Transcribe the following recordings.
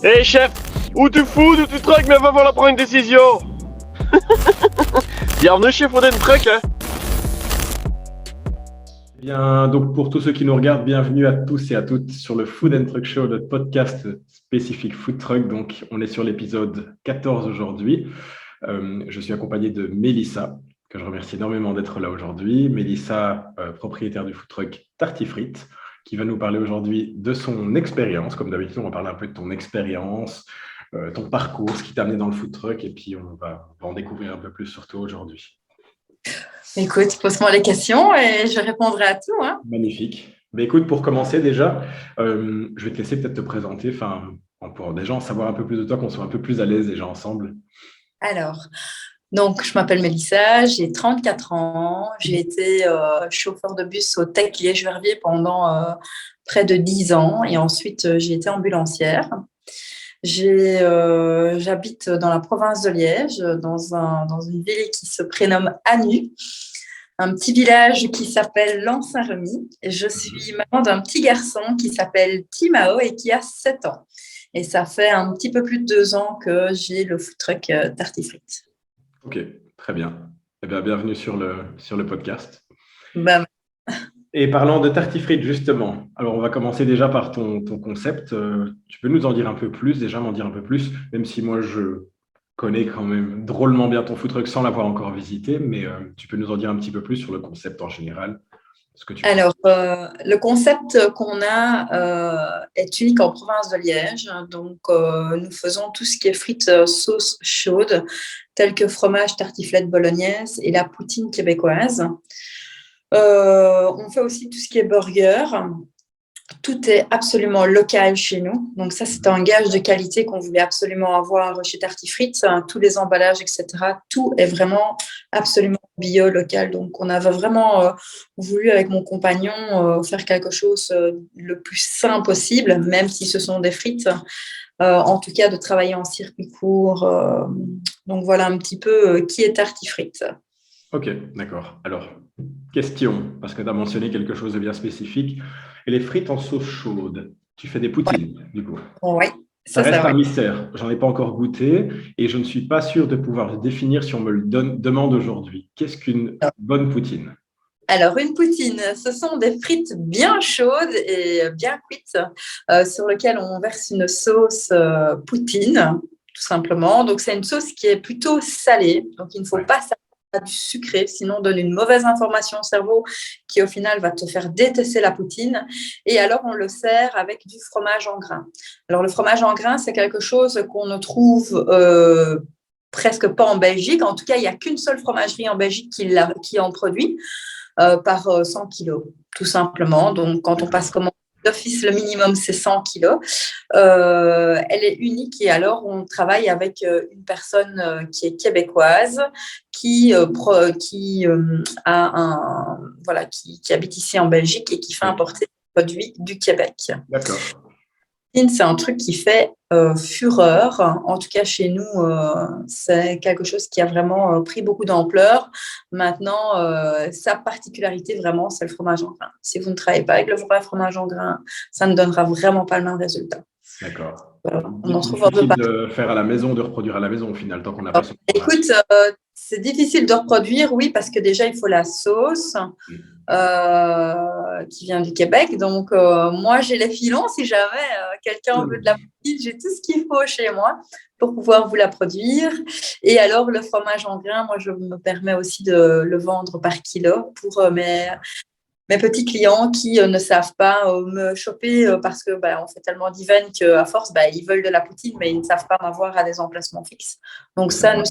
Hé chef, où tu fous, où tu trucs, mais va falloir prendre une décision. Bienvenue chez Food Truck, hein. Bien, donc pour tous ceux qui nous regardent, bienvenue à tous et à toutes sur le Food and Truck Show, notre podcast spécifique food truck. Donc, on est sur l'épisode 14 aujourd'hui. Je suis accompagné de Mélissa, que je remercie énormément d'être là aujourd'hui. Mélissa, propriétaire du food truck Tartifrite, qui va nous parler aujourd'hui de son expérience. Comme d'habitude, on va parler un peu de ton expérience, ton parcours, ce qui t'a amené dans le food truck, et puis on va en découvrir un peu plus sur toi aujourd'hui. Écoute, pose-moi les questions et je répondrai à tout, hein. Magnifique. Mais écoute, pour commencer déjà, je vais te laisser peut-être te présenter, pour déjà en savoir un peu plus de toi, qu'on soit un peu plus à l'aise déjà ensemble. Alors, donc, je m'appelle Mélissa, j'ai 34 ans, j'ai été chauffeur de bus au Tech Liège-Verviers pendant près de 10 ans et ensuite j'ai été ambulancière. J'habite dans la province de Liège, dans une ville qui se prénomme Anu, un petit village qui s'appelle Lens-Saint-Remy. Je suis maman d'un petit garçon qui s'appelle Timao et qui a 7 ans. Et ça fait un petit peu plus de 2 ans que j'ai le food truck Tartifrite. Ok, très bien. Eh bien, bienvenue sur le podcast. Ben, Et parlant de Tartifrite, justement, alors on va commencer déjà par ton concept. Tu peux nous en dire un peu plus, déjà m'en dire un peu plus, même si moi je connais quand même drôlement bien ton food truck sans l'avoir encore visité, mais tu peux nous en dire un petit peu plus sur le concept en général. Alors, le concept qu'on a est unique en province de Liège. Donc, nous faisons tout ce qui est frites sauce chaude, telles que fromage, tartiflette bolognaise et la poutine québécoise. On fait aussi tout ce qui est burger. Tout est absolument local chez nous. Donc ça, c'est un gage de qualité qu'on voulait absolument avoir chez Tartifrite. Tous les emballages, etc., tout est vraiment absolument bio, local. Donc on avait vraiment voulu, avec mon compagnon, faire quelque chose le plus sain possible, même si ce sont des frites. En tout cas, de travailler en circuit court. Donc voilà un petit peu qui est Tartifrite. Ok, d'accord. Alors, question, parce que tu as mentionné quelque chose de bien spécifique. Et les frites en sauce chaude, tu fais des poutines, du coup. Oui, Ça c'est reste ça, un oui. mystère. J'en ai pas encore goûté et je ne suis pas sûr de pouvoir le définir si on me le demande aujourd'hui. Qu'est-ce qu'une bonne poutine? Alors, une poutine, ce sont des frites bien chaudes et bien cuites sur lesquelles on verse une sauce poutine, tout simplement. Donc, c'est une sauce qui est plutôt salée. Donc, il ne faut Ouais. pas du sucré, sinon on donne une mauvaise information au cerveau qui, au final, va te faire détester la poutine. Et alors, on le sert avec du fromage en grains. Alors, le fromage en grains, c'est quelque chose qu'on ne trouve presque pas en Belgique. En tout cas, il n'y a qu'une seule fromagerie en Belgique qui en produit. Par 100 kilos, tout simplement. Donc, quand on passe commande d'office, le minimum, c'est 100 kilos. Elle est unique et alors, on travaille avec une personne qui est québécoise, qui habite ici en Belgique et qui fait importer des produits du Québec. D'accord. C'est un truc qui fait fureur. En tout cas, chez nous, c'est quelque chose qui a vraiment pris beaucoup d'ampleur. Maintenant, sa particularité, vraiment, c'est le fromage en grains. Si vous ne travaillez pas avec le vrai fromage en grains, ça ne donnera vraiment pas le même résultat. D'accord. On en trouve un peu Difficile partout. de faire à la maison, de reproduire à la maison au final, tant qu'on n'a pas son fromage. Écoute, c'est difficile de reproduire, oui, parce que déjà, il faut la sauce qui vient du Québec. Donc, moi, j'ai les filons. Si jamais quelqu'un veut de la poutine, j'ai tout ce qu'il faut chez moi pour pouvoir vous la produire. Et alors, le fromage en grains, moi, je me permets aussi de le vendre par kilo pour mes petits clients qui ne savent pas me choper parce que on fait tellement d'events qu'à force, ils veulent de la poutine, mais ils ne savent pas m'avoir à des emplacements fixes. Donc ça, nous,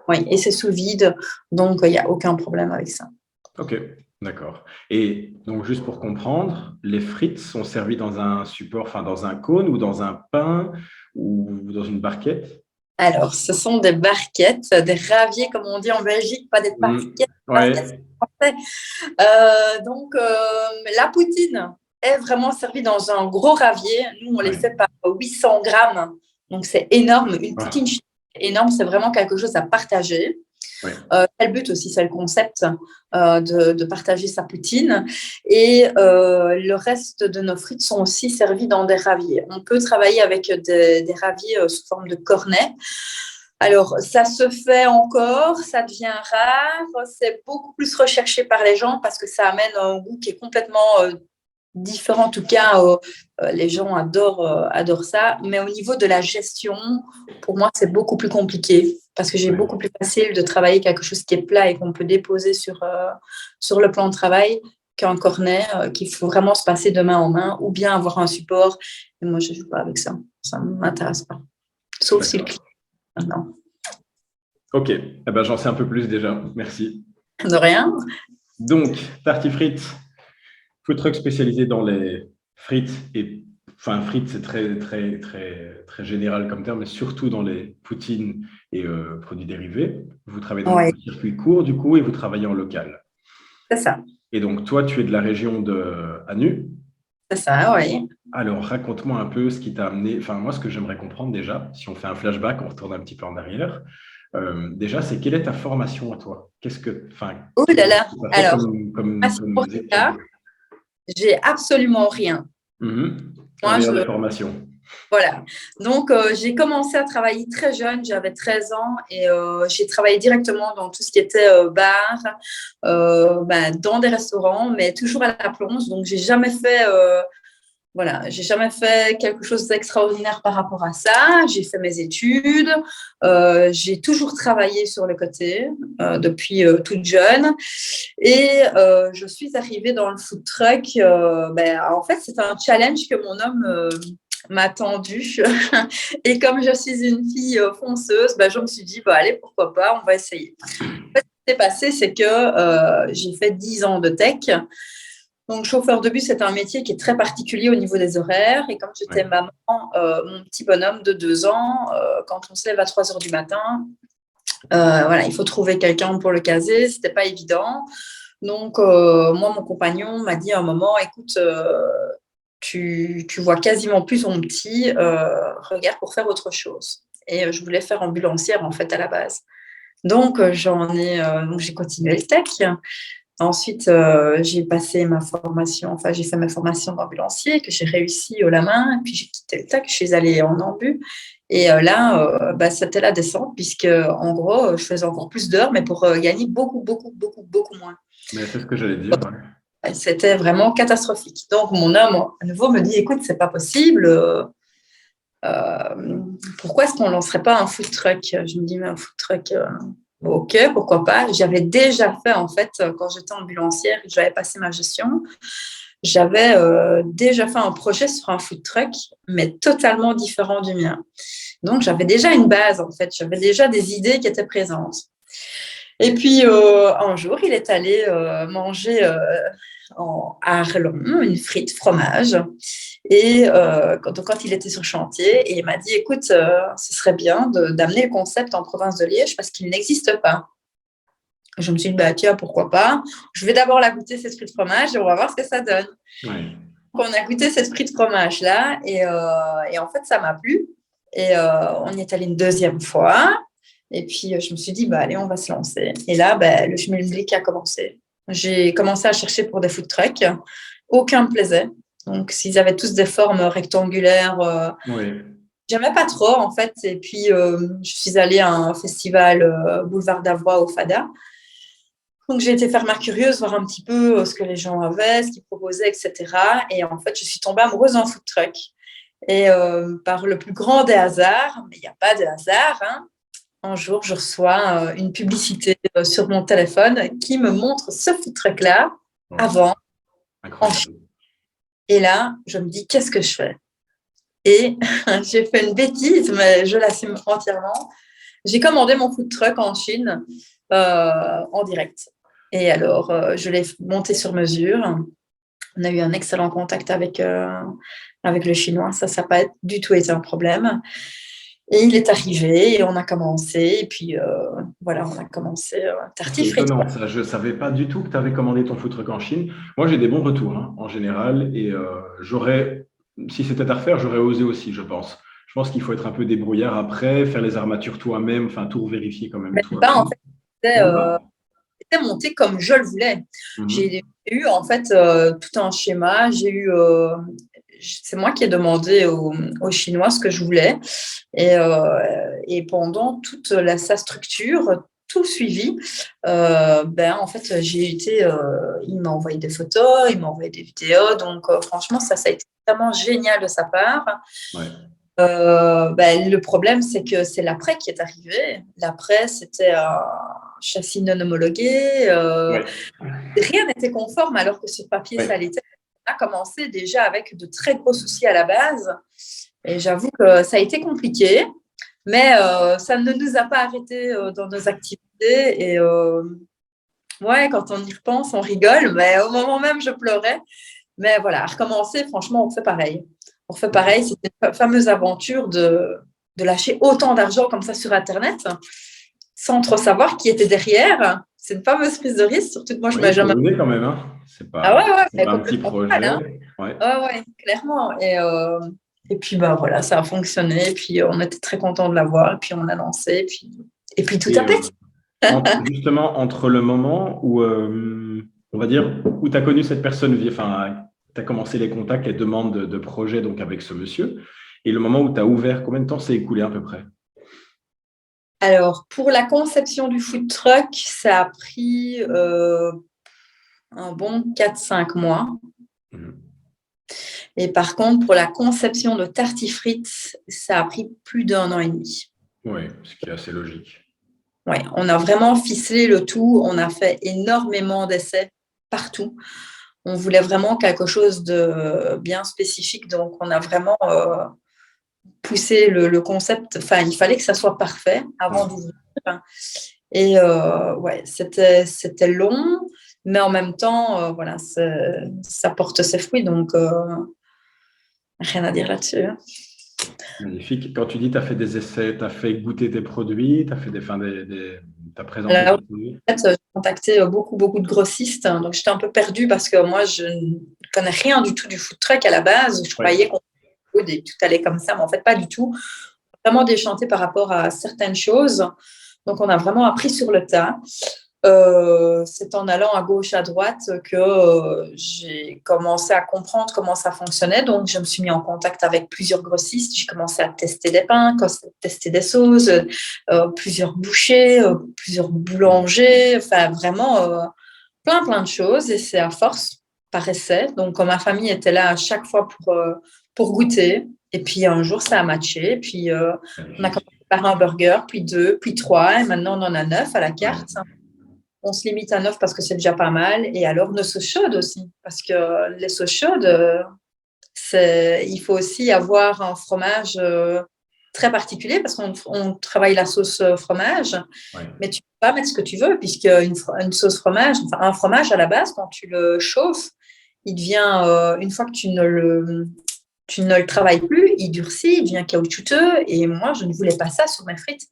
oui, et c'est sous vide, donc il n'y a aucun problème avec ça. Ok, d'accord. Et donc, juste pour comprendre, les frites sont servies dans un support, enfin dans un cône ou dans un pain ou dans une barquette? Alors, ce sont des barquettes, des raviers, comme on dit en Belgique, pas des barquettes. Ouais. Donc, la poutine est vraiment servie dans un gros ravier. Nous, on les fait par 800 grammes. Donc, c'est énorme. Une poutine énorme, c'est vraiment quelque chose à partager. Oui. C'est le but aussi, c'est le concept de partager sa poutine. Et le reste de nos frites sont aussi servies dans des ravis. On peut travailler avec des ravis sous forme de cornet. Alors, ça se fait encore, ça devient rare, c'est beaucoup plus recherché par les gens parce que ça amène un goût qui est complètement différent. En tout cas, les gens adorent ça. Mais au niveau de la gestion, pour moi, c'est beaucoup plus compliqué parce que j'ai beaucoup plus facile de travailler quelque chose qui est plat et qu'on peut déposer sur le plan de travail qu'un cornet qu'il faut vraiment se passer de main en main ou bien avoir un support. Et moi, je ne joue pas avec ça. Ça ne m'intéresse pas. Sauf si le client. Non. Ok, eh ben, j'en sais un peu plus déjà. Merci. De rien. Donc, Tartifrites, food truck spécialisé dans les frites frites, c'est très, très, très, très général comme terme, mais surtout dans les poutines et produits dérivés. Vous travaillez dans le circuit court, du coup, et vous travaillez en local. C'est ça. Et donc, toi, tu es de la région de Anu. C'est ça, oui. Alors, raconte-moi un peu ce qui t'a amené. Enfin, moi, ce que j'aimerais comprendre déjà, si on fait un flashback, on retourne un petit peu en arrière. Déjà, c'est quelle est ta formation à toi? Qu'est-ce que, oh là là. Alors, comme j'ai absolument rien. Moi, de formation. Voilà. Donc, j'ai commencé à travailler très jeune, j'avais 13 ans et j'ai travaillé directement dans tout ce qui était bar, dans des restaurants, mais toujours à la plonge. Donc, j'ai jamais fait quelque chose d'extraordinaire par rapport à ça. J'ai fait mes études, j'ai toujours travaillé sur le côté depuis toute jeune et je suis arrivée dans le food truck. En fait, c'est un challenge que mon homme m'a tendu et comme je suis une fille fonceuse, je me suis dit, allez, pourquoi pas, on va essayer. En fait, ce qui s'est passé, c'est que j'ai fait 10 ans de tech. Donc, chauffeur de bus, c'est un métier qui est très particulier au niveau des horaires. Et comme j'étais maman, mon petit bonhomme de 2 ans, quand on se lève à 3 heures du matin, il faut trouver quelqu'un pour le caser. Ce n'était pas évident. Donc, moi, mon compagnon m'a dit à un moment, écoute, tu vois quasiment plus ton petit, regarde pour faire autre chose. Et je voulais faire ambulancière, en fait, à la base. Donc, j'ai continué le tech. Ensuite, j'ai passé ma formation, j'ai fait ma formation d'ambulancier que j'ai réussi haut la main. Puis j'ai quitté le tech, je suis allée en ambu. Et c'était la descente puisque, en gros, je faisais encore plus d'heures, mais pour gagner beaucoup, beaucoup, beaucoup, beaucoup moins. Mais c'est ce que j'allais dire. Ouais. C'était vraiment catastrophique. Donc, mon homme, à nouveau, me dit, écoute, c'est pas possible. Pourquoi est-ce qu'on ne lancerait pas un food truck? Je me dis, mais un food truck... Ok, pourquoi pas. J'avais déjà fait, en fait, quand j'étais ambulancière et que j'avais passé ma gestion, j'avais déjà fait un projet sur un food truck, mais totalement différent du mien. Donc, j'avais déjà une base, en fait. J'avais déjà des idées qui étaient présentes. Et puis, un jour, il est allé manger à Arlon une frite fromage. Et quand il était sur chantier, et il m'a dit, écoute, ce serait bien d'amener le concept en province de Liège parce qu'il n'existe pas. Je me suis dit, tiens, pourquoi pas. Je vais d'abord la goûter, cette frite fromage, et on va voir ce que ça donne. Ouais. Donc, on a goûté cette frite fromage-là, et en fait, ça m'a plu. Et on y est allé une deuxième fois. Et puis, je me suis dit, allez, on va se lancer. Et là, le schmilblick a commencé. J'ai commencé à chercher pour des food trucks. Aucun me plaisait. Donc, s'ils avaient tous des formes rectangulaires, j'aimais pas trop, en fait. Et puis, je suis allée à un festival Boulevard d'Avroy au Fada. Donc, j'ai été faire ma curieuse, voir un petit peu ce que les gens avaient, ce qu'ils proposaient, etc. Et en fait, je suis tombée amoureuse d'un food truck. Et par le plus grand des hasards, mais il n'y a pas de hasard, un jour, je reçois une publicité sur mon téléphone qui me montre ce food truck-là avant, en Chine. Et là, je me dis, qu'est-ce que je fais? Et j'ai fait une bêtise, mais je l'assume entièrement. J'ai commandé mon food truck en Chine en direct. Et alors, je l'ai monté sur mesure. On a eu un excellent contact avec le Chinois. Ça n'a pas du tout été un problème. Et il est arrivé et on a commencé. Et puis, on a commencé Tartifrites. Non, ça, je ne savais pas du tout que tu avais commandé ton food truck en Chine. Moi, j'ai des bons retours en général. Et si c'était à refaire, j'aurais osé aussi, je pense. Je pense qu'il faut être un peu débrouillard après, faire les armatures toi-même, tout vérifier quand même. En fait, était monté comme je le voulais. J'ai eu en fait tout un schéma. C'est moi qui ai demandé aux Chinois ce que je voulais. Et pendant toute sa structure, tout le suivi, en fait, il m'a envoyé des photos, il m'a envoyé des vidéos. Donc, franchement, ça a été vraiment génial de sa part. Ouais. Le problème, c'est que c'est l'après qui est arrivé. L'après, c'était un châssis non homologué. Rien n'était conforme alors que sur papier, ça l'était. On a commencé déjà avec de très gros soucis à la base. Et j'avoue que ça a été compliqué, mais ça ne nous a pas arrêtés dans nos activités. Et quand on y repense, on rigole, mais au moment même, je pleurais. Mais voilà, à recommencer, franchement, on fait pareil. On fait pareil, c'était une fameuse aventure de lâcher autant d'argent comme ça sur Internet, sans trop savoir qui était derrière. C'est une fameuse prise de risque, surtout que moi, je ne m'ai jamais... C'est quand même, hein. C'est pas, c'est pas un petit projet. Hein. Ouais, clairement. Et puis, voilà, ça a fonctionné. Et puis, on était très contents de l'avoir. Et puis, on l'a lancé. Et puis tout a pété. Justement, entre le moment où, on va dire, où tu as connu cette personne, enfin, tu as commencé les contacts, les demandes de projet donc avec ce monsieur, et le moment où tu as ouvert, combien de temps s'est écoulé à peu près? Alors, pour la conception du food truck, ça a pris un bon 4-5 mois. Et par contre, pour la conception de tartifrites, ça a pris plus d'1 an et demi. Oui, ce qui est assez logique. Oui, on a vraiment ficelé le tout. On a fait énormément d'essais partout. On voulait vraiment quelque chose de bien spécifique. Donc, on a vraiment poussé le concept. Enfin, il fallait que ça soit parfait avant d'ouvrir. Et c'était long, mais en même temps, ça porte ses fruits. Donc, rien à dire là-dessus. Magnifique. Quand tu dis tu as fait des essais, tu as fait goûter tes produits, tu as fait t'as présenté tes produits. En fait, j'ai contacté beaucoup de grossistes. Donc, j'étais un peu perdue parce que moi, je ne connais rien du tout du food truck à la base. Je croyais qu'on et tout allait comme ça, mais en fait, pas du tout. Vraiment déchanté par rapport à certaines choses. Donc, on a vraiment appris sur le tas. C'est en allant à gauche, à droite que j'ai commencé à comprendre comment ça fonctionnait. Donc, je me suis mis en contact avec plusieurs grossistes. J'ai commencé à tester des pains, tester des sauces, plusieurs bouchers, plusieurs boulangers. Enfin, vraiment plein de choses. Et c'est à force, par essai. Donc, ma famille était là à chaque fois pour goûter. Et puis, un jour, ça a matché. Et puis, on a commencé par un burger, puis 2, puis 3. Et maintenant, on en a 9 à la carte. On se limite à 9 parce que c'est déjà pas mal. Et alors, nos sauces chaudes aussi. Parce que les sauces chaudes, il faut aussi avoir un fromage très particulier parce qu'on travaille la sauce fromage. Mais tu peux pas mettre ce que tu veux puisque une sauce fromage, enfin un fromage à la base, quand tu le chauffes, il devient, une fois que tu ne le travailles plus, il durcit, il devient caoutchouteux. Et moi, je ne voulais pas ça sur mes frites.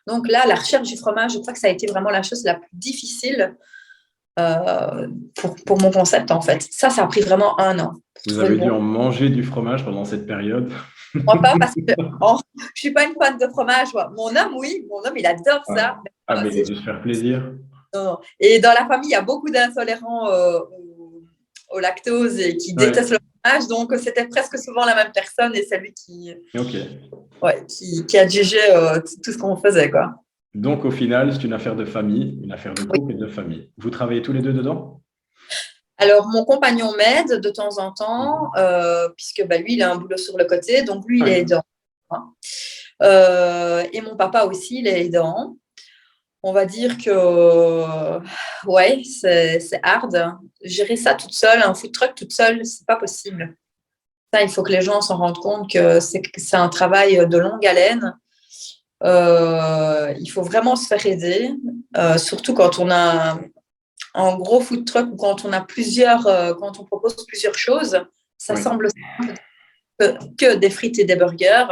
Donc là, la recherche du fromage, je crois que ça a été vraiment la chose la plus difficile pour mon concept, en fait. Ça a pris vraiment 1 an. Vous avez dû en manger du fromage pendant cette période? Moi, pas parce que je ne suis pas une fan de fromage. Moi. Mon homme, oui. Mon homme, il adore ça. Mais il a dû se faire plaisir. Non. Et dans la famille, il y a beaucoup d'intolérants au lactose et qui détestent le fromage. Donc, c'était presque souvent la même personne et c'est lui qui a jugé tout ce qu'on faisait, quoi. Donc, au final, c'est une affaire de famille, une affaire de couple et de famille. Vous travaillez tous les deux dedans? Alors, mon compagnon m'aide de temps en temps, puisque lui, il a un boulot sur le côté, donc lui, il est aidant. Et mon papa aussi, il est aidant. On va dire que, c'est hard. Gérer ça toute seule, un food truck toute seule, c'est pas possible. Ça, il faut que les gens s'en rendent compte que c'est un travail de longue haleine. Il faut vraiment se faire aider, surtout quand on a un gros food truck ou quand on a quand on propose plusieurs choses. Ça semble simple que des frites et des burgers,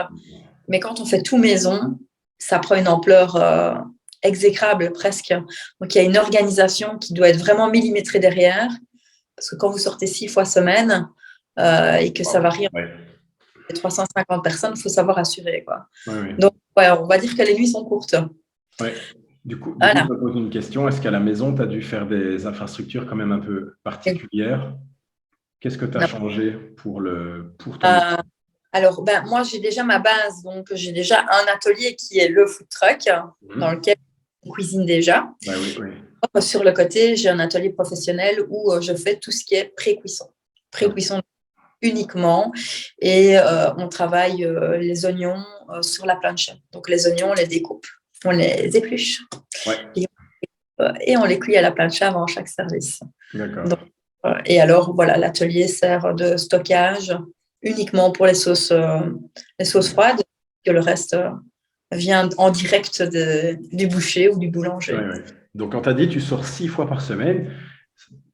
mais quand on fait tout maison, ça prend une ampleur exécrable presque. Donc, il y a une organisation qui doit être vraiment millimétrée derrière, parce que quand vous sortez 6 fois semaine et que ça varie entre 350 personnes, il faut savoir assurer, quoi. Donc, on va dire que les nuits sont courtes. Voilà. Je me pose une question. Est-ce qu'à la maison, tu as dû faire des infrastructures quand même un peu particulières? Qu'est-ce que tu as Non. changé pour ton métier? Alors, moi, j'ai déjà ma base, donc j'ai déjà un atelier qui est le food truck, dans lequel on cuisine déjà. Bah oui, oui. Sur le côté, j'ai un atelier professionnel où je fais tout ce qui est pré-cuisson. Pré-cuisson uniquement. Et on travaille les oignons sur la plancha. Donc, les oignons, on les découpe, on les épluche Ouais, et on les cuit à la plancha avant chaque service. d'accord. Donc, et alors, voilà, l'atelier sert de stockage uniquement pour les sauces froides, que le reste vient en direct du boucher ou du boulanger. Ouais, ouais. Donc, quand tu as dit, tu sors 6 fois par semaine,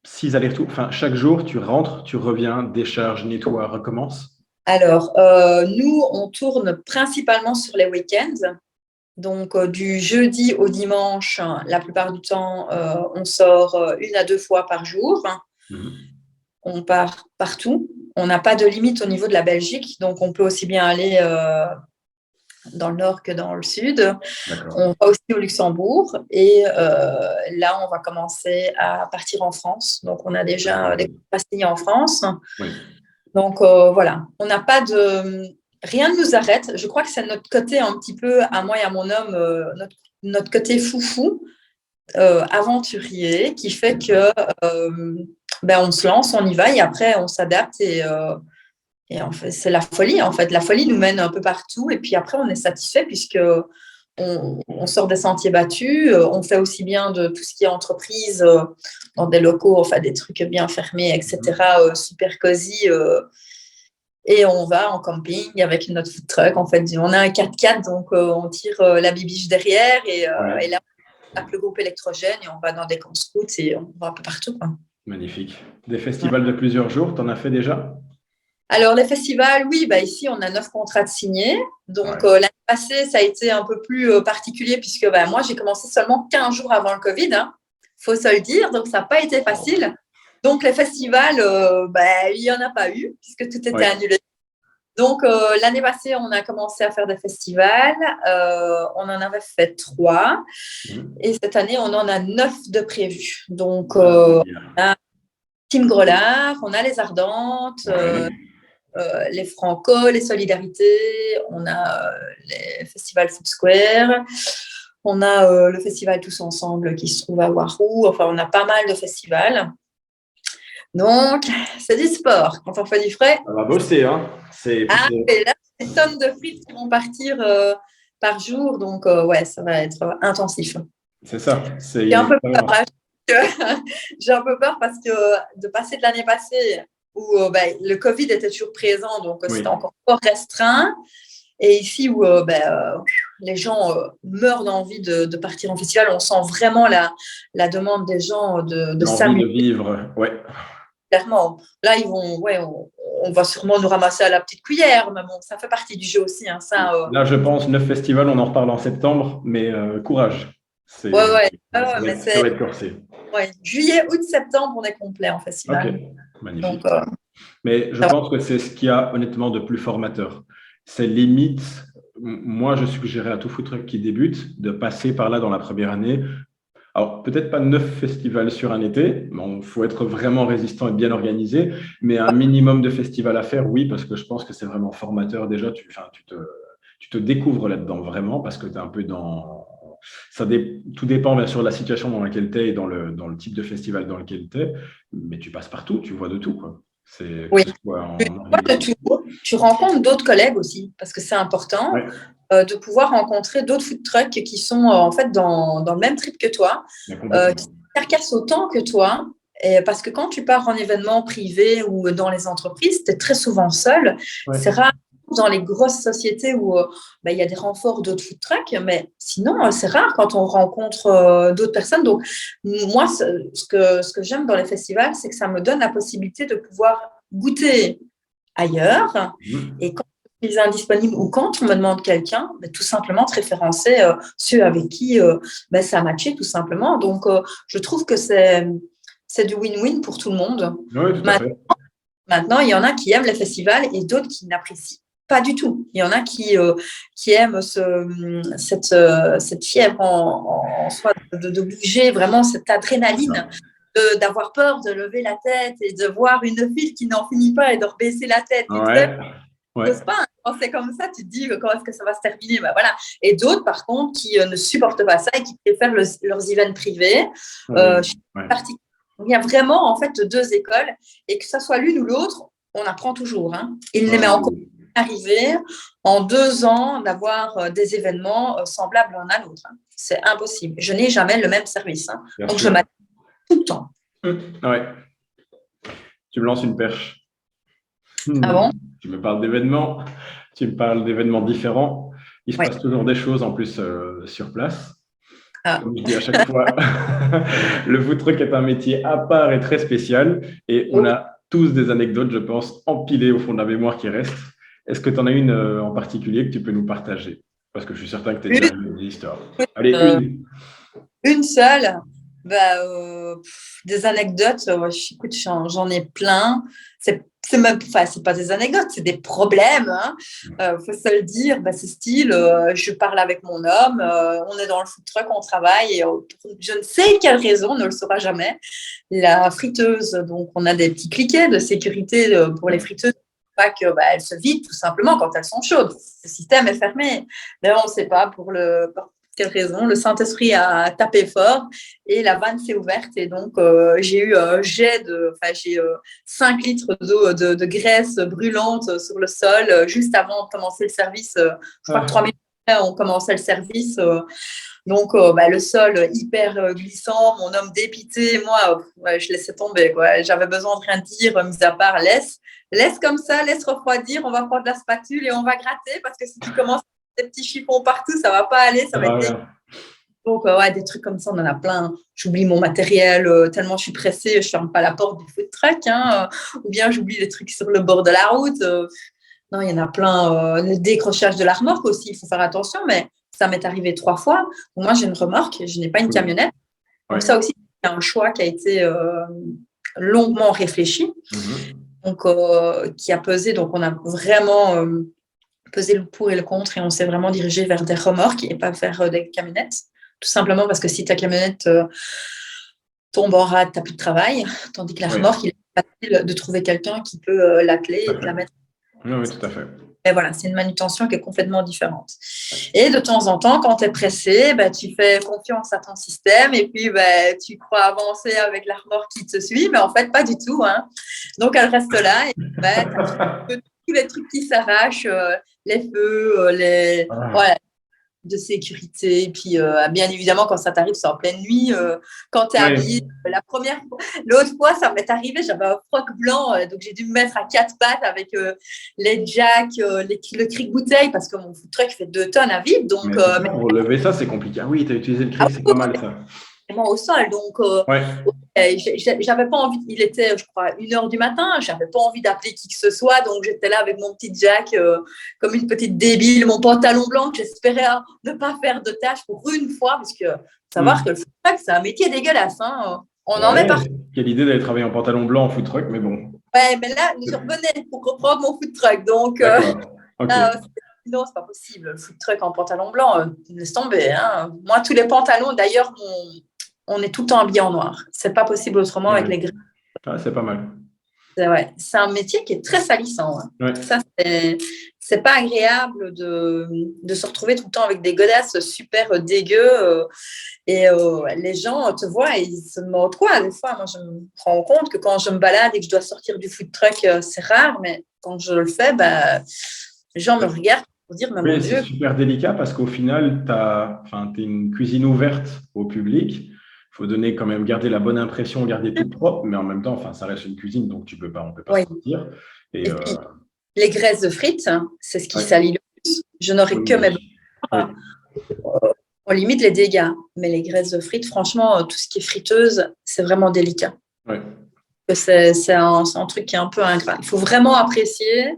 6 allers-retours, enfin, chaque jour, tu rentres, tu reviens, décharge, nettoie, recommence. Alors, nous, on tourne principalement sur les week-ends. Donc, du jeudi au dimanche, la plupart du temps, on sort 1 à 2 fois par jour. On part partout. On n'a pas de limite au niveau de la Belgique, donc on peut aussi bien aller dans le nord que dans le sud. D'accord. On va aussi au Luxembourg et là, on va commencer à partir en France. Donc, on a déjà des contrats signés en France. Oui. Donc, voilà, on n'a pas de… Rien ne nous arrête. Je crois que c'est notre côté un petit peu, à moi et à mon homme, notre côté foufou, aventurier, qui fait que on se lance, on y va et après, on s'adapte et en fait, c'est la folie. En fait, la folie nous mène un peu partout et puis après, on est satisfait puisque on sort des sentiers battus. On fait aussi bien de tout ce qui est entreprise dans des locaux, enfin des trucs bien fermés, etc., super cosy. Et on va en camping avec notre food truck. En fait, on a un 4x4, donc on tire la bibiche derrière et là, on tape le groupe électrogène et on va dans des camps scouts et on va un peu partout, quoi. Magnifique. Des festivals de plusieurs jours, tu en as fait déjà? Alors, les festivals, oui, ici, on a 9 contrats de signés. Donc, l'année passée, ça a été un peu plus particulier puisque moi, j'ai commencé seulement 15 jours avant le Covid. Faut se le dire. Donc, ça n'a pas été facile. Donc, les festivals, il n'y en a pas eu puisque tout était annulé. Donc, l'année passée, on a commencé à faire des festivals. On en avait fait 3. Et cette année, on en a 9 de prévus. Donc, on a Team Grelard, on a les Ardentes, les Franco, les Solidarités, on a les festivals Food Square, on a le festival Tous Ensemble qui se trouve à Warou. Enfin, on a pas mal de festivals. Donc, c'est du sport. Quand on fait du frais, ça va bosser, hein. Et là, c'est des tonnes de frites qui vont partir par jour. Donc, ça va être intensif. C'est ça. J'ai un peu peur. J'ai un peu peur parce que de passer de l'année passée où le Covid était toujours présent, donc c'était encore fort restreint. Et ici où les gens meurent d'envie de partir en festival, on sent vraiment la demande des gens de s'amuser. De vivre, Clairement. Là, ils vont, on va sûrement nous ramasser à la petite cuillère, mais bon, ça fait partie du jeu aussi. Hein, ça, Là, je pense, 9 festivals, on en reparle en septembre, mais courage. Ça va être corsé. Juillet, août, septembre, on est complet en festival. Ok, magnifique. Donc, mais je pense que c'est ce qu'il y a honnêtement de plus formateur. C'est limite, moi, je suggérais à tout food truck qui débute de passer par là dans la première année. Alors, peut-être pas 9 festivals sur un été, il faut être vraiment résistant et bien organisé, mais un minimum de festivals à faire, oui, parce que je pense que c'est vraiment formateur. Déjà, tu te découvres là-dedans vraiment, parce que tu es un peu dans… Tout dépend bien sûr de la situation dans laquelle tu es et dans le type de festival dans lequel tu es, mais tu passes partout, tu vois de tout, quoi. Oui, tu vois de tout. Tu rencontres d'autres collègues aussi, parce que c'est important. De pouvoir rencontrer d'autres food trucks qui sont en fait dans le même trip que toi, qui carcassent autant que toi. Et parce que quand tu pars en événement privé ou dans les entreprises, tu es très souvent seul. C'est rare dans les grosses sociétés où il y a des renforts d'autres food trucks, mais sinon, c'est rare quand on rencontre d'autres personnes. Donc, moi, ce que j'aime dans les festivals, c'est que ça me donne la possibilité de pouvoir goûter ailleurs. Et quand je suis indisponible ou quand on me demande quelqu'un, tout simplement de référencer ceux avec qui ça a matché, tout simplement. Donc, je trouve que c'est du win-win pour tout le monde. Oui, tout à fait. Maintenant, il y en a qui aiment les festivals et d'autres qui n'apprécient Pas du tout. Il y en a qui aiment cette fièvre en soi de bouger, vraiment cette adrénaline, d'avoir peur de lever la tête et de voir une file qui n'en finit pas et de rebaisser la tête. Ouais. N'ose pas, hein. Quand c'est comme ça, tu te dis comment est-ce que ça va se terminer, ben voilà. Et d'autres, par contre, qui ne supportent pas ça et qui préfèrent leurs events privés. Il y a vraiment en fait deux écoles, et que ça soit l'une ou l'autre, on apprend toujours. Hein. Il n'est mais encore arrivé en 2 ans d'avoir des événements semblables l'un à l'autre. Hein. C'est impossible. Je n'ai jamais le même service. Hein. Donc je m'adapte tout le temps. Ouais. Tu me lances une perche. Ah bon? Tu me parles d'événements, tu me parles d'événements différents. Il se passe toujours des choses en plus sur place. Comme je dis à chaque fois, le food truck est un métier à part et très spécial. Et on a tous des anecdotes, je pense, empilées au fond de la mémoire qui restent. Est-ce que tu en as une en particulier que tu peux nous partager? Parce que je suis certain que tu as déjà eu des histoires. Allez, une. Une seule. Des anecdotes, écoute, j'en ai plein. C'est pas des anecdotes, c'est des problèmes. Faut se le dire. C'est style, je parle avec mon homme, on est dans le food truck, on travaille, et je ne sais quelle raison, on ne le saura jamais. La friteuse, donc on a des petits cliquets de sécurité pour les friteuses. Pas que elles se vident tout simplement quand elles sont chaudes. Le système est fermé. Mais on ne sait pas pour quelle raison. Le Saint-Esprit a tapé fort et la vanne s'est ouverte. Et donc, j'ai eu un jet j'ai 5 litres d'eau de graisse brûlante sur le sol juste avant de commencer le service. Je crois que 3 minutes après, on commençait le service. Donc, le sol hyper glissant, mon homme dépité, moi, je laissais tomber. Quoi. J'avais besoin de rien dire, mis à part laisse comme ça, laisse refroidir, on va prendre la spatule et on va gratter parce que si tu commences des petits chiffons partout, ça ne va pas aller, ça va être... Donc, des trucs comme ça, on en a plein. J'oublie mon matériel tellement je suis pressée, je ne ferme pas la porte du food truck, ou bien j'oublie les trucs sur le bord de la route. Non, il y en a plein. Le décrochage de la remorque aussi, il faut faire attention, mais ça m'est arrivé 3 fois. Donc, moi, j'ai une remorque, je n'ai pas une camionnette. Donc, ça aussi, c'est un choix qui a été longuement réfléchi, donc, qui a pesé. Donc, on a vraiment pesé le pour et le contre et on s'est vraiment dirigé vers des remorques et pas vers des camionnettes. Tout simplement parce que si ta camionnette tombe en rade, tu n'as plus de travail. Tandis que la remorque, il est facile de trouver quelqu'un qui peut l'atteler et te la mettre. Oui, tout à fait. Et voilà, c'est une manutention qui est complètement différente. Et de temps en temps, quand tu es pressé, tu fais confiance à ton système et puis tu crois avancer avec la remorque qui te suit, mais en fait, pas du tout. Hein. Donc, elle reste là et tu as tous les trucs qui s'arrachent, les feux, voilà, de sécurité. Et puis, bien évidemment, quand ça t'arrive, c'est en pleine nuit. Quand tu es habillé, l'autre fois, ça m'est arrivé, j'avais un froc blanc, donc j'ai dû me mettre à 4 pattes avec les jacks, le cric-bouteille, parce que mon food truck fait 2 tonnes à vide. Donc, pour relever ça, c'est compliqué. Ah oui, tu as utilisé le cric, c'est pas mal ça. Au sol, donc j'avais pas envie, il était je crois 1h du matin, j'avais pas envie d'appeler qui que ce soit, donc j'étais là avec mon petit jack comme une petite débile, mon pantalon blanc que j'espérais ne pas faire de tâches pour une fois, parce que savoir que le food truck c'est un métier dégueulasse, hein. On en met partout. Quelle idée d'aller travailler en pantalon blanc en food truck, mais bon. Ouais, mais là je revenais pour reprendre mon food truck, donc non, c'est pas possible, le food truck en pantalon blanc, laisse tomber, hein. Moi tous les pantalons d'ailleurs on est tout le temps habillé en noir. C'est pas possible autrement avec les gris. C'est pas mal. C'est un métier qui est très salissant. Hein. Ça, c'est pas agréable de se retrouver tout le temps avec des godasses super dégueux. Et les gens te voient et ils se demandent quoi. Des fois, moi, je me rends compte que quand je me balade et que je dois sortir du food truck, c'est rare. Mais quand je le fais, les gens me regardent pour dire, mais mon Dieu. C'est super délicat parce qu'au final, tu es une cuisine ouverte au public. Il faut donner quand même, garder la bonne impression, garder tout propre, mais en même temps, ça reste une cuisine, donc on ne peut pas sortir. Et puis, les graisses de frites, c'est ce qui salit le plus. Je n'aurais que mes on limite les dégâts, mais les graisses de frites, franchement, tout ce qui est friteuse, c'est vraiment délicat. C'est un truc qui est un peu ingrat. Il faut vraiment apprécier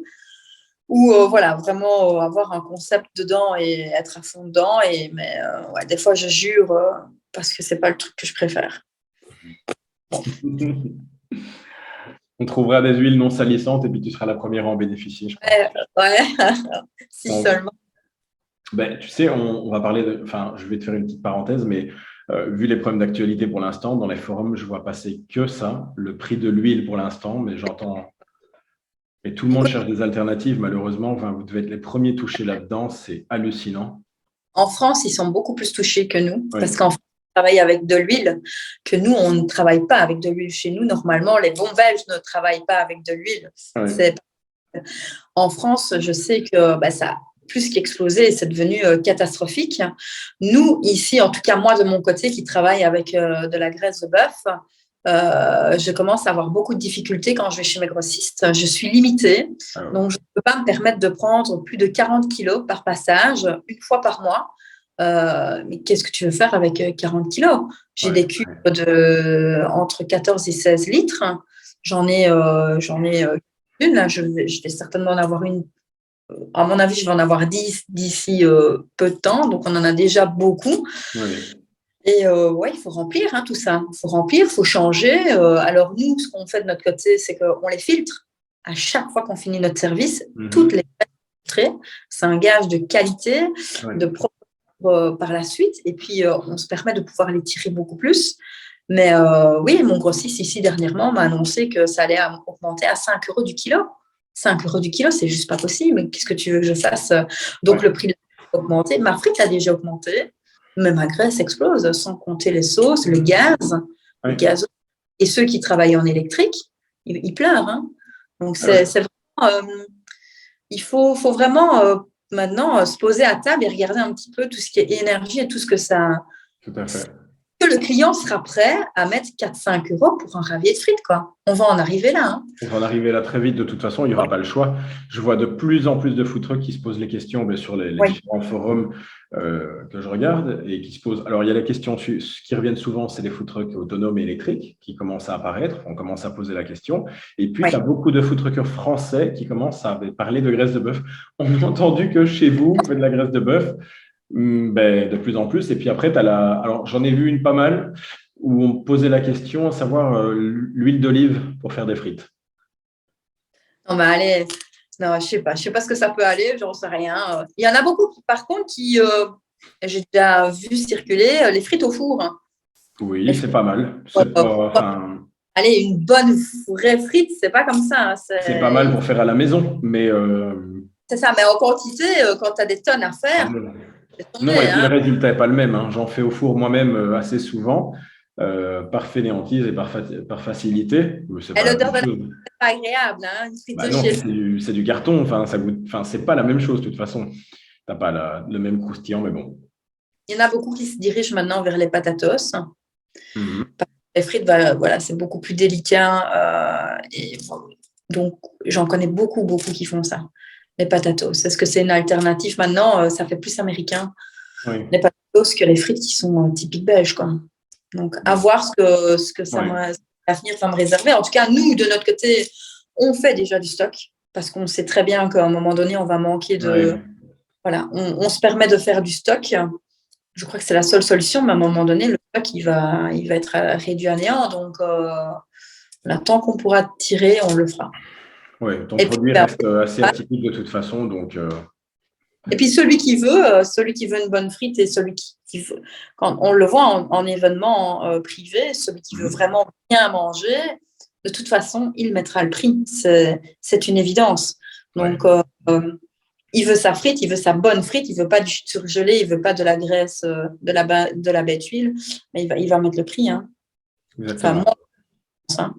ou vraiment avoir un concept dedans et être à fond dedans. Mais des fois, je jure... parce que c'est pas le truc que je préfère. On trouvera des huiles non salissantes et puis tu seras la première à en bénéficier, je pense. Ouais, si Donc, seulement. ben, tu sais, on va parler de. Enfin, je vais te faire une petite parenthèse, mais vu les problèmes d'actualité pour l'instant, dans les forums, je vois passer que ça, le prix de l'huile pour l'instant, mais j'entends. Et tout le monde Écoute, cherche des alternatives, malheureusement. Enfin, vous devez être les premiers touchés là-dedans, c'est hallucinant. en France, ils sont beaucoup plus touchés que nous, Oui, parce qu'en France, on travaille avec de l'huile, que nous, on ne travaille pas avec de l'huile. Chez nous, normalement, les bons Belges ne travaillent pas avec de l'huile. oui, En France, je sais que ça a plus qu'explosé et c'est devenu catastrophique. Nous, ici, en tout cas moi de mon côté, qui travaille avec de la graisse de bœuf, je commence à avoir beaucoup de difficultés quand je vais chez mes grossistes. Je suis limitée, alors, donc je ne peux pas me permettre de prendre plus de 40 kilos par passage, une fois par mois. Mais qu'est-ce que tu veux faire avec 40 kilos? J'ai ouais, des cubes entre 14 et 16 litres. J'en ai une. Là, je vais certainement en avoir une. À mon avis, je vais en avoir 10 d'ici peu de temps. Donc, on en a déjà beaucoup. oui, Et ouais, il faut remplir tout ça. Il faut remplir, il faut changer. Alors, nous, ce qu'on fait de notre côté, c'est qu'on les filtre. À chaque fois qu'on finit notre service, toutes les filtrées. C'est un gage de qualité, oui, de par la suite. Et puis, on se permet de pouvoir les tirer beaucoup plus. Mais oui, mon grossiste ici dernièrement m'a annoncé que ça allait augmenter à 5 euros du kilo. 5 euros du kilo, c'est juste pas possible. Qu'est-ce que tu veux que je fasse? Donc, ouais, le prix a augmenté. Ma frite a déjà augmenté, mais ma graisse explose, sans compter les sauces, le gaz. Le ouais. gaz. Et ceux qui travaillent en électrique, ils pleurent. Donc, Ah ouais, c'est vraiment, il faut vraiment maintenant se poser à table et regarder un petit peu tout ce qui est énergie et tout ce que ça. tout à fait. Que le client sera prêt à mettre 4-5 euros pour un ravier de frites, quoi. On va en arriver là. On va en arriver là très vite. De toute façon, il n'y aura pas le choix. Je vois de plus en plus de food trucks qui se posent les questions sur les Oui, différents forums que je regarde et qui se posent. Alors, il y a les questions qui reviennent souvent, c'est les food trucks autonomes et électriques qui commencent à apparaître. On commence à poser la question. Et puis, oui. tu as beaucoup de food truckers français qui commencent à parler de graisse de bœuf. On a entendu que chez vous, vous faites de la graisse de bœuf. Ben, de plus en plus. Et puis après, tu as la. Alors, j'en ai vu une pas mal où on posait la question à savoir l'huile d'olive pour faire des frites. Non, mais allez, non, je sais pas ce que ça peut aller, j'en sais rien. Il y en a beaucoup, par contre, qui, j'ai déjà vu circuler les frites au four. Oui, Les c'est frites, pas mal. euh, C'est pas, enfin, allez, une bonne vraie frite, c'est pas comme ça. c'est pas mal pour faire à la maison, mais C'est ça, mais en quantité, quand tu as des tonnes à ah faire, non. c'est Non, tombé. et puis le résultat n'est pas le même. Hein. J'en fais au four moi-même assez souvent, par fainéantise et par facilité. Mais c'est Et pas la l'odeur même de la chose. frite, c'est pas agréable, une frite Bah non, chez puis c'est du carton. Enfin, ça goûte. Enfin, c'est pas la même chose de toute façon. T'as pas le même croustillant, mais bon. Il y en a beaucoup qui se dirigent maintenant vers les patatos. Mhm. Les frites, voilà, c'est beaucoup plus délicat. Donc, j'en connais beaucoup, beaucoup qui font ça. Les patatos. Est-ce que c'est une alternative maintenant? Ça fait plus américain, Oui. les patatos, que les frites qui sont typiques belges, quoi. Donc, à voir ce que Oui. l'avenir va me réserver. En tout cas, nous, de notre côté, on fait déjà du stock parce qu'on sait très bien qu'à un moment donné, on va manquer de. Oui. Voilà, on se permet de faire du stock. Je crois que c'est la seule solution, mais à un moment donné, le stock, il va être réduit à néant. Donc, tant qu'on pourra tirer, on le fera. Oui, ton Et puis, produit reste assez atypique de toute façon, donc et puis celui qui veut une bonne frite et celui qui veut, quand on le voit en événement privé, celui qui veut vraiment bien manger, de toute façon, il mettra le prix. C'est une évidence. Donc, il veut sa frite, il veut sa bonne frite, il veut pas du surgelé, il veut pas de la graisse, de la bête huile, mais il va mettre le prix. exactement. Enfin, moi, ça.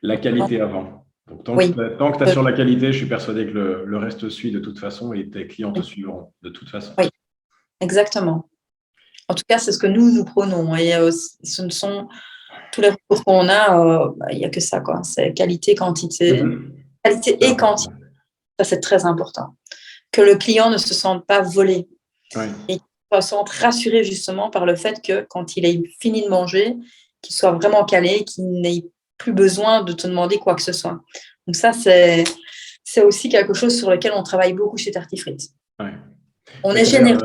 La qualité avant. Donc, Oui, tant que tu assures la qualité, je suis persuadé que le reste suit de toute façon et tes clients te suivront de toute façon. oui, exactement. En tout cas, c'est ce que nous prônons. Et ce ne sont tous les recours qu'on a, il n'y a que ça, quoi. C'est qualité, quantité. Qualité et quantité, ça c'est très important. Que le client ne se sente pas volé. Oui. Et qu'il se sente rassuré justement par le fait que quand il ait fini de manger, qu'il soit vraiment calé, qu'il n'ait plus besoin de te demander quoi que ce soit. Donc ça, c'est aussi quelque chose sur lequel on travaille beaucoup chez Tartifrites. Ouais. On est généreux.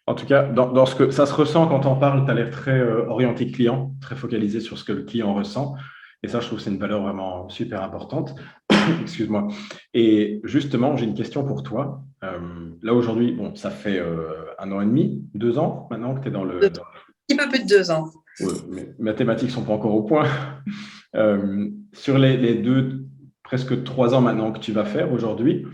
En tout cas, dans ce que ça se ressent quand on parle, tu as l'air très orienté client, très focalisé sur ce que le client ressent. Et ça, je trouve que c'est une valeur vraiment super importante. Excuse-moi. Et justement, j'ai une question pour toi. Là, aujourd'hui, bon, ça fait 1 an et demi, 2 ans maintenant que tu es dans Un le... petit peu plus de 2 ans. Ouais, mes mathématiques ne sont pas encore au point. Sur les presque 3 ans maintenant que tu vas faire aujourd'hui,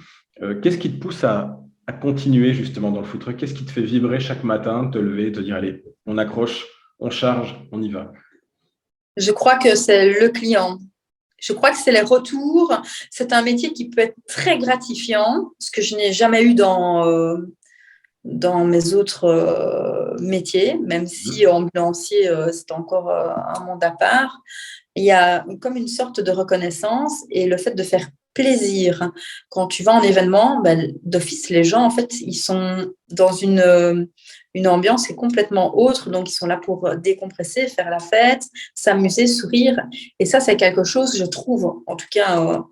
qu'est-ce qui te pousse à continuer justement dans le food truck? Qu'est-ce qui te fait vibrer chaque matin, te lever, te dire, allez, on accroche, on charge, on y va? Je crois que c'est le client. Je crois que c'est les retours. C'est un métier qui peut être très gratifiant, ce que je n'ai jamais eu dans mes autres métiers, même si ambulancier, c'est encore un monde à part. Il y a comme une sorte de reconnaissance et le fait de faire plaisir. Quand tu vas en événement, ben, d'office, les gens, en fait, ils sont dans une ambiance qui est complètement autre. Donc, ils sont là pour décompresser, faire la fête, s'amuser, sourire. Et ça, c'est quelque chose, je trouve, en tout cas,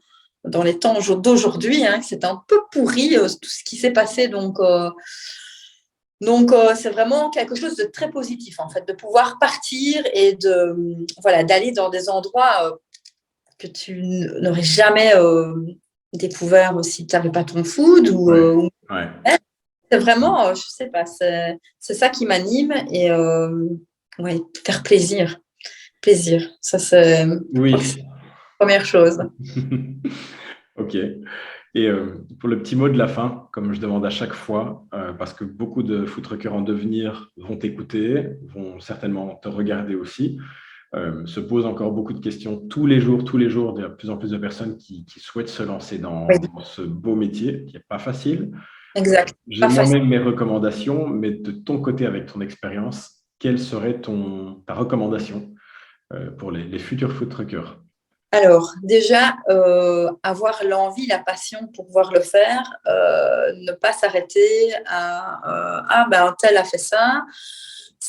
dans les temps d'aujourd'hui, que c'est un peu pourri, tout ce qui s'est passé. Donc, c'est vraiment quelque chose de très positif, en fait, de pouvoir partir et d'aller dans des endroits que tu n'aurais jamais découvert si tu n'avais pas ton food. C'est vraiment, je ne sais pas, c'est ça qui m'anime et faire plaisir. Plaisir, ça c'est Oui. la première chose. Ok. Et pour le petit mot de la fin, comme je demande à chaque fois, parce que beaucoup de food truckers en devenir vont t'écouter, vont certainement te regarder aussi, se posent encore beaucoup de questions tous les jours. Il y a de plus en plus de personnes qui souhaitent se lancer dans ce beau métier qui n'est pas facile. Exact. J'ai moi-même mes recommandations, mais de ton côté, avec ton expérience, quelle serait ta recommandation pour les futurs food truckers? Alors, déjà, avoir l'envie, la passion pour pouvoir le faire, ne pas s'arrêter à un tel a fait ça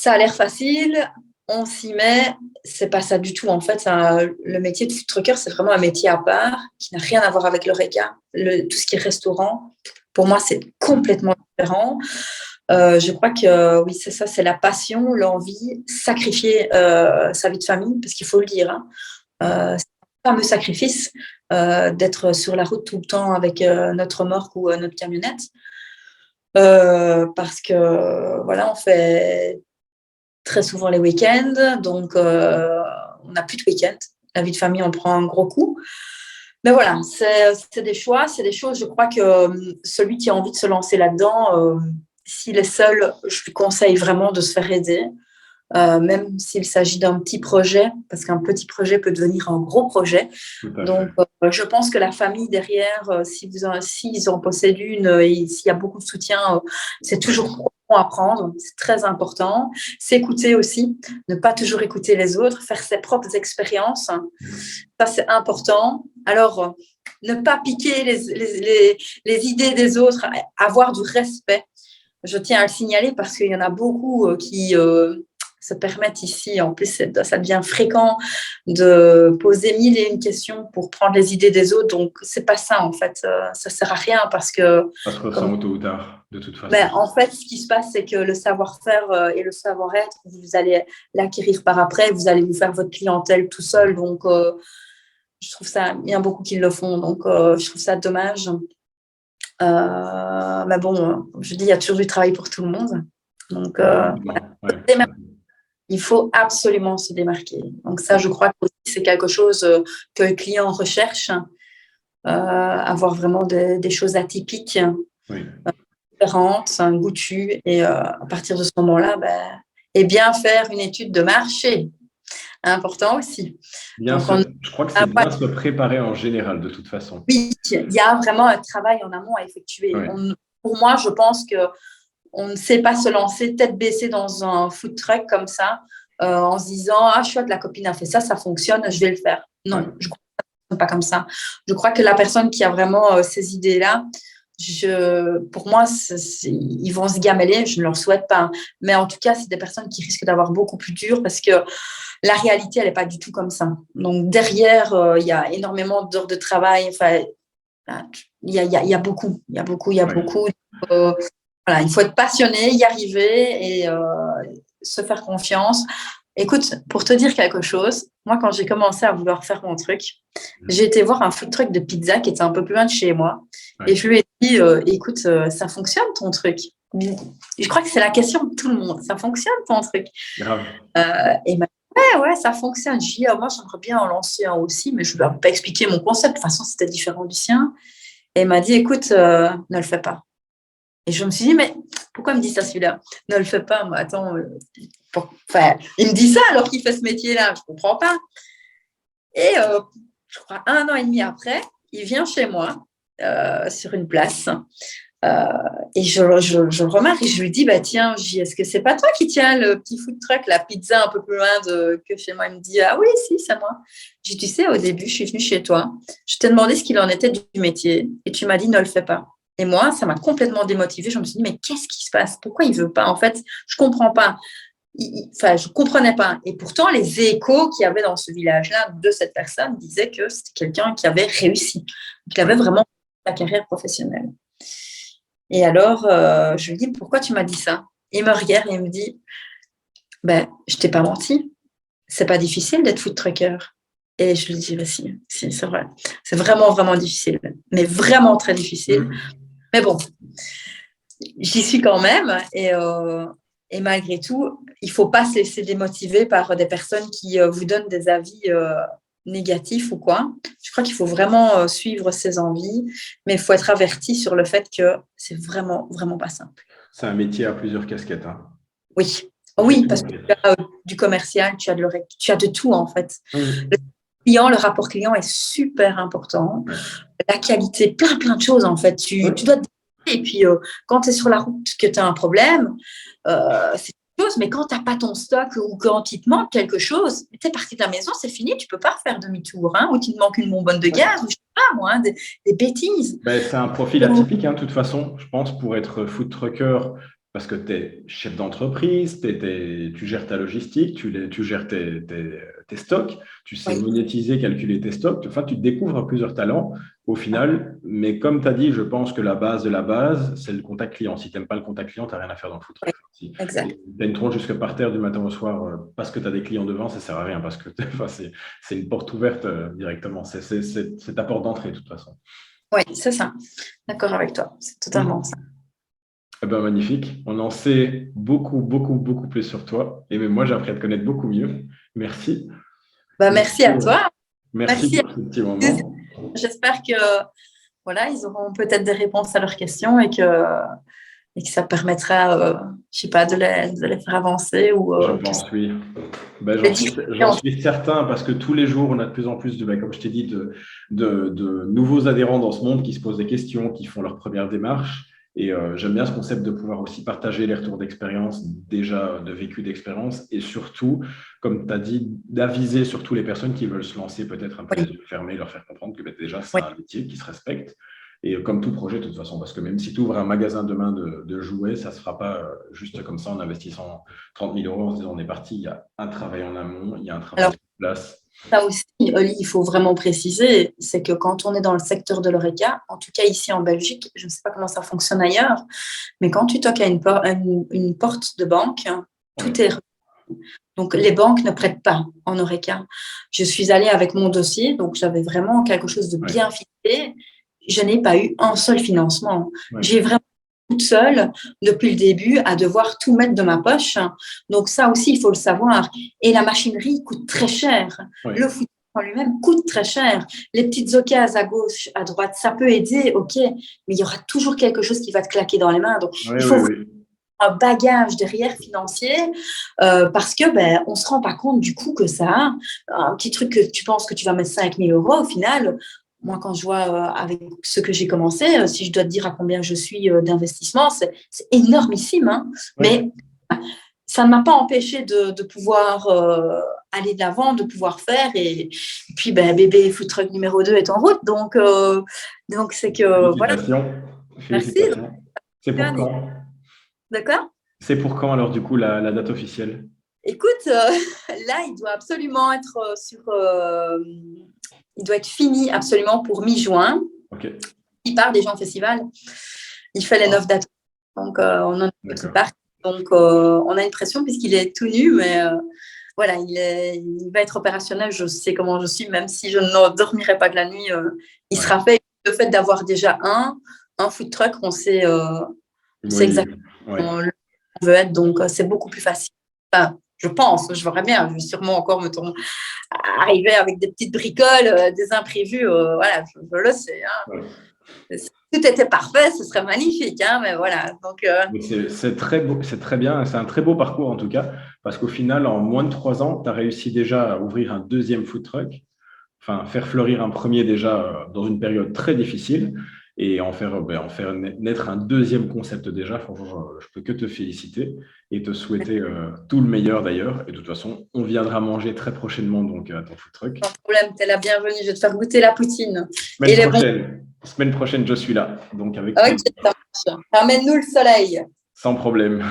a l'air facile, on s'y met, c'est pas ça du tout. En fait, le métier de food trucker, c'est vraiment un métier à part qui n'a rien à voir avec l'horeca. Tout ce qui est restaurant, pour moi, c'est complètement différent. Je crois que oui, c'est ça, c'est la passion, l'envie, sacrifier sa vie de famille, parce qu'il faut le dire. C'est un fameux sacrifice d'être sur la route tout le temps avec notre remorque ou notre camionnette. Parce que voilà, on fait très souvent les week-ends, donc on n'a plus de week-end. La vie de famille, on prend un gros coup. Mais voilà, c'est des choix, c'est des choses. Je crois que celui qui a envie de se lancer là-dedans, s'il est seul, je lui conseille vraiment de se faire aider. Même s'il s'agit d'un petit projet, parce qu'un petit projet peut devenir un gros projet. Donc, je pense que la famille derrière, s'ils en possèdent une et s'il y a beaucoup de soutien, c'est toujours bon à prendre, c'est très important. S'écouter aussi, ne pas toujours écouter les autres, faire ses propres expériences, ça c'est important. Alors, ne pas piquer les idées des autres, avoir du respect. Je tiens à le signaler parce qu'il y en a beaucoup qui se permettent ici, en plus ça devient fréquent, de poser mille et une questions pour prendre les idées des autres. Donc, c'est pas ça en fait, ça sert à rien parce que… Ça se ressent tôt ou tard, de toute façon. En fait, ce qui se passe, c'est que le savoir-faire et le savoir-être, vous allez l'acquérir par après, vous allez vous faire votre clientèle tout seul. Donc, je trouve ça, il y a beaucoup qui le font, donc je trouve ça dommage. Mais bon, je dis, il y a toujours du travail pour tout le monde. Donc, il faut absolument se démarquer. Donc ça, je crois que c'est quelque chose que le client recherche, avoir vraiment des choses atypiques, différentes, goûtues. Et à partir de ce moment-là, et bien faire une étude de marché. Important aussi. Je crois que c'est bien se préparer en général, de toute façon. Oui, il y a vraiment un travail en amont à effectuer. Pour moi, je pense qu'on ne sait pas se lancer tête baissée dans un food truck comme ça, en se disant « Ah, chouette, la copine a fait ça, ça fonctionne, je vais le faire. » Non, je crois que ça ne fonctionne pas comme ça. Je crois que la personne qui a vraiment ces idées-là, pour moi, ils vont se gameler, je ne leur souhaite pas. Mais en tout cas, c'est des personnes qui risquent d'avoir beaucoup plus dur parce que la réalité, elle n'est pas du tout comme ça. Donc, derrière, il y a énormément d'heures de travail. Enfin, il y a beaucoup. Voilà, il faut être passionné, y arriver et se faire confiance Écoute, pour te dire quelque chose, moi, quand j'ai commencé à vouloir faire mon truc, j'ai été voir un food truck de pizza qui était un peu plus loin de chez moi. Ouais. Et je lui ai dit, écoute, ça fonctionne ton truc? Je crois que c'est la question de tout le monde. Ça fonctionne ton truc? Grave. Et il m'a dit, ouais, ça fonctionne. J'ai dit, moi, j'aimerais bien en lancer un aussi, mais je ne lui ai pas expliqué mon concept. De toute façon, c'était différent du sien. Et il m'a dit, écoute, ne le fais pas. Et je me suis dit, mais pourquoi il me dit ça celui-là? Ne le fais pas, moi, attends. Il me dit ça alors qu'il fait ce métier-là, je ne comprends pas. Et je crois 1 an et demi après, il vient chez moi sur une place. Et je le remarque et je lui dis, bah tiens, est-ce que c'est pas toi qui tiens le petit food truck, la pizza un peu plus loin que chez moi? Il me dit, ah oui, si, c'est moi. J'ai dit, tu sais, au début, je suis venue chez toi, je t'ai demandé ce qu'il en était du métier et tu m'as dit, ne le fais pas. Et moi, ça m'a complètement démotivée. Je me suis dit, mais qu'est-ce qui se passe? Pourquoi il veut pas? En fait, je comprends pas. Je comprenais pas. Et pourtant, les échos qu'il y avait dans ce village-là de cette personne disaient que c'était quelqu'un qui avait réussi, qui avait vraiment la carrière professionnelle. Et alors, je lui dis, pourquoi tu m'as dit ça? Il me regarde et il me dit, ben, je t'ai pas menti. C'est pas difficile d'être food trucker. Et je lui dis, bah, si, c'est vrai. C'est vraiment, vraiment difficile. Mais vraiment très difficile. Mais bon, j'y suis quand même. Et malgré tout, il ne faut pas se laisser démotiver par des personnes qui vous donnent des avis négatifs ou quoi. Je crois qu'il faut vraiment suivre ses envies, mais il faut être averti sur le fait que c'est vraiment, vraiment pas simple. C'est un métier à plusieurs casquettes. Hein. Oui, parce que tu as du commercial, tu as de tout en fait. Le rapport client est super important. La qualité, plein de choses en fait. Tu dois te... Et puis, quand tu es sur la route, que tu as un problème, c'est une chose, mais quand tu n'as pas ton stock ou quand il te manque quelque chose, tu es parti de la maison, c'est fini, tu ne peux pas refaire demi-tour, hein, ou il te manque une bonbonne de gaz, ou je sais pas moi, des bêtises. Ben, c'est un profil atypique, hein, de toute façon, je pense, pour être food trucker, parce que tu es chef d'entreprise, tu gères ta logistique, tu gères tes stocks, tu sais monétiser, calculer tes stocks, enfin, tu découvres plusieurs talents au final, mais comme tu as dit, je pense que la base de la base, c'est le contact client. Si tu n'aimes pas le contact client, tu n'as rien à faire dans le food truck. Si tu as une tronche jusque par terre du matin au soir parce que tu as des clients devant, ça ne sert à rien, parce que c'est une porte ouverte directement. C'est ta porte d'entrée de toute façon. Oui, c'est ça. D'accord avec toi. C'est totalement ça. Eh ben, magnifique. On en sait beaucoup plus sur toi. Et même moi, j'ai appris à te connaître beaucoup mieux. Merci. Merci à toi. Merci pour ce petit moment. J'espère que ils auront peut-être des réponses à leurs questions et que ça permettra, je sais pas, de les faire avancer. Je pense, oui. J'en suis certain parce que tous les jours, on a de plus en plus, comme je t'ai dit, de nouveaux adhérents dans ce monde qui se posent des questions, qui font leur première démarche. Et j'aime bien ce concept de pouvoir aussi partager les retours d'expérience, déjà de vécu d'expérience, et surtout, comme tu as dit, d'aviser surtout les personnes qui veulent se lancer peut-être un peu les yeux fermés, leur faire comprendre que déjà, c'est un métier qui se respecte. Et comme tout projet, de toute façon, parce que même si tu ouvres un magasin demain de jouets, ça ne se fera pas juste comme ça en investissant 30 000 € en se disant on est parti. Il y a un travail en amont, il y a un travail en place. Ça aussi, Oli, il faut vraiment préciser, c'est que quand on est dans le secteur de l'ORECA, en tout cas ici en Belgique, je ne sais pas comment ça fonctionne ailleurs, mais quand tu toques à une porte de banque, tout est... Donc, les banques ne prêtent pas en ORECA. Je suis allée avec mon dossier, donc j'avais vraiment quelque chose de bien ficelé. Je n'ai pas eu un seul financement. J'ai vraiment toute seule depuis le début à devoir tout mettre de ma poche. Donc ça aussi, il faut le savoir. Et la machinerie coûte très cher. Le foot en lui-même coûte très cher. Les petites occasions à gauche, à droite, ça peut aider, ok, mais il y aura toujours quelque chose qui va te claquer dans les mains. Donc il faut un bagage derrière financier parce que on ne se rend pas compte du coût que ça a. Un petit truc que tu penses que tu vas mettre 5 000 €, au final... Moi, quand je vois avec ce que j'ai commencé, si je dois te dire à combien je suis d'investissement, c'est énormissime. Hein. Mais ça ne m'a pas empêché de pouvoir aller de l'avant, de pouvoir faire. Et puis, bébé food truck numéro 2 est en route. Donc c'est que... Félicitations. Merci. C'est pour quand? D'accord. C'est pour quand, alors, du coup, la date officielle? Écoute, là, il doit absolument être il doit être fini absolument pour mi-juin. Il part déjà en festival. Il fait les 9 dates. Donc, on en a qui partent. Donc, on a une pression puisqu'il est tout nu. Mais voilà, il va être opérationnel. Je sais comment je suis, même si je ne dormirai pas de la nuit, il sera fait. Le fait d'avoir déjà un food truck, on sait exactement où on veut être, donc c'est beaucoup plus facile. Enfin, je pense, je verrai bien. Je vais sûrement encore arriver avec des petites bricoles, des imprévus. Voilà, je le sais. Hein. Si tout était parfait, ce serait magnifique, hein, mais voilà. Donc, c'est très beau, c'est très bien, c'est un très beau parcours en tout cas, parce qu'au final, en moins de 3 ans, tu as réussi déjà à ouvrir un deuxième food truck, enfin faire fleurir un premier déjà dans une période très difficile, et en faire naître un deuxième concept déjà. Franchement, je peux que te féliciter et te souhaiter tout le meilleur d'ailleurs. Et de toute façon, on viendra manger très prochainement donc à ton food truck. Sans problème, tu es la bienvenue. Je vais te faire goûter la poutine. Semaine prochaine, je suis là. Donc avec ok, ça marche. Ramène-nous le soleil. Sans problème.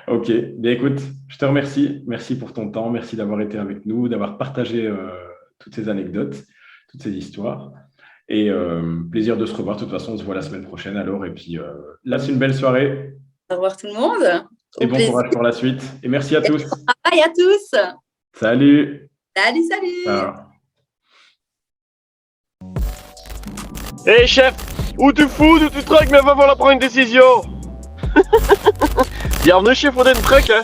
Ok. Bien, écoute, je te remercie. Merci pour ton temps. Merci d'avoir été avec nous, d'avoir partagé toutes ces anecdotes, toutes ces histoires. Et plaisir de se revoir. De toute façon, on se voit la semaine prochaine alors. Et puis là, c'est une belle soirée. Au revoir tout le monde. Et bon courage pour la suite. Et merci à tous. Bye à tous. Salut. Salut. Hé chef, où tu fous, où tu truck, mais va falloir prendre une décision. Bienvenue chez Food Truck, hein.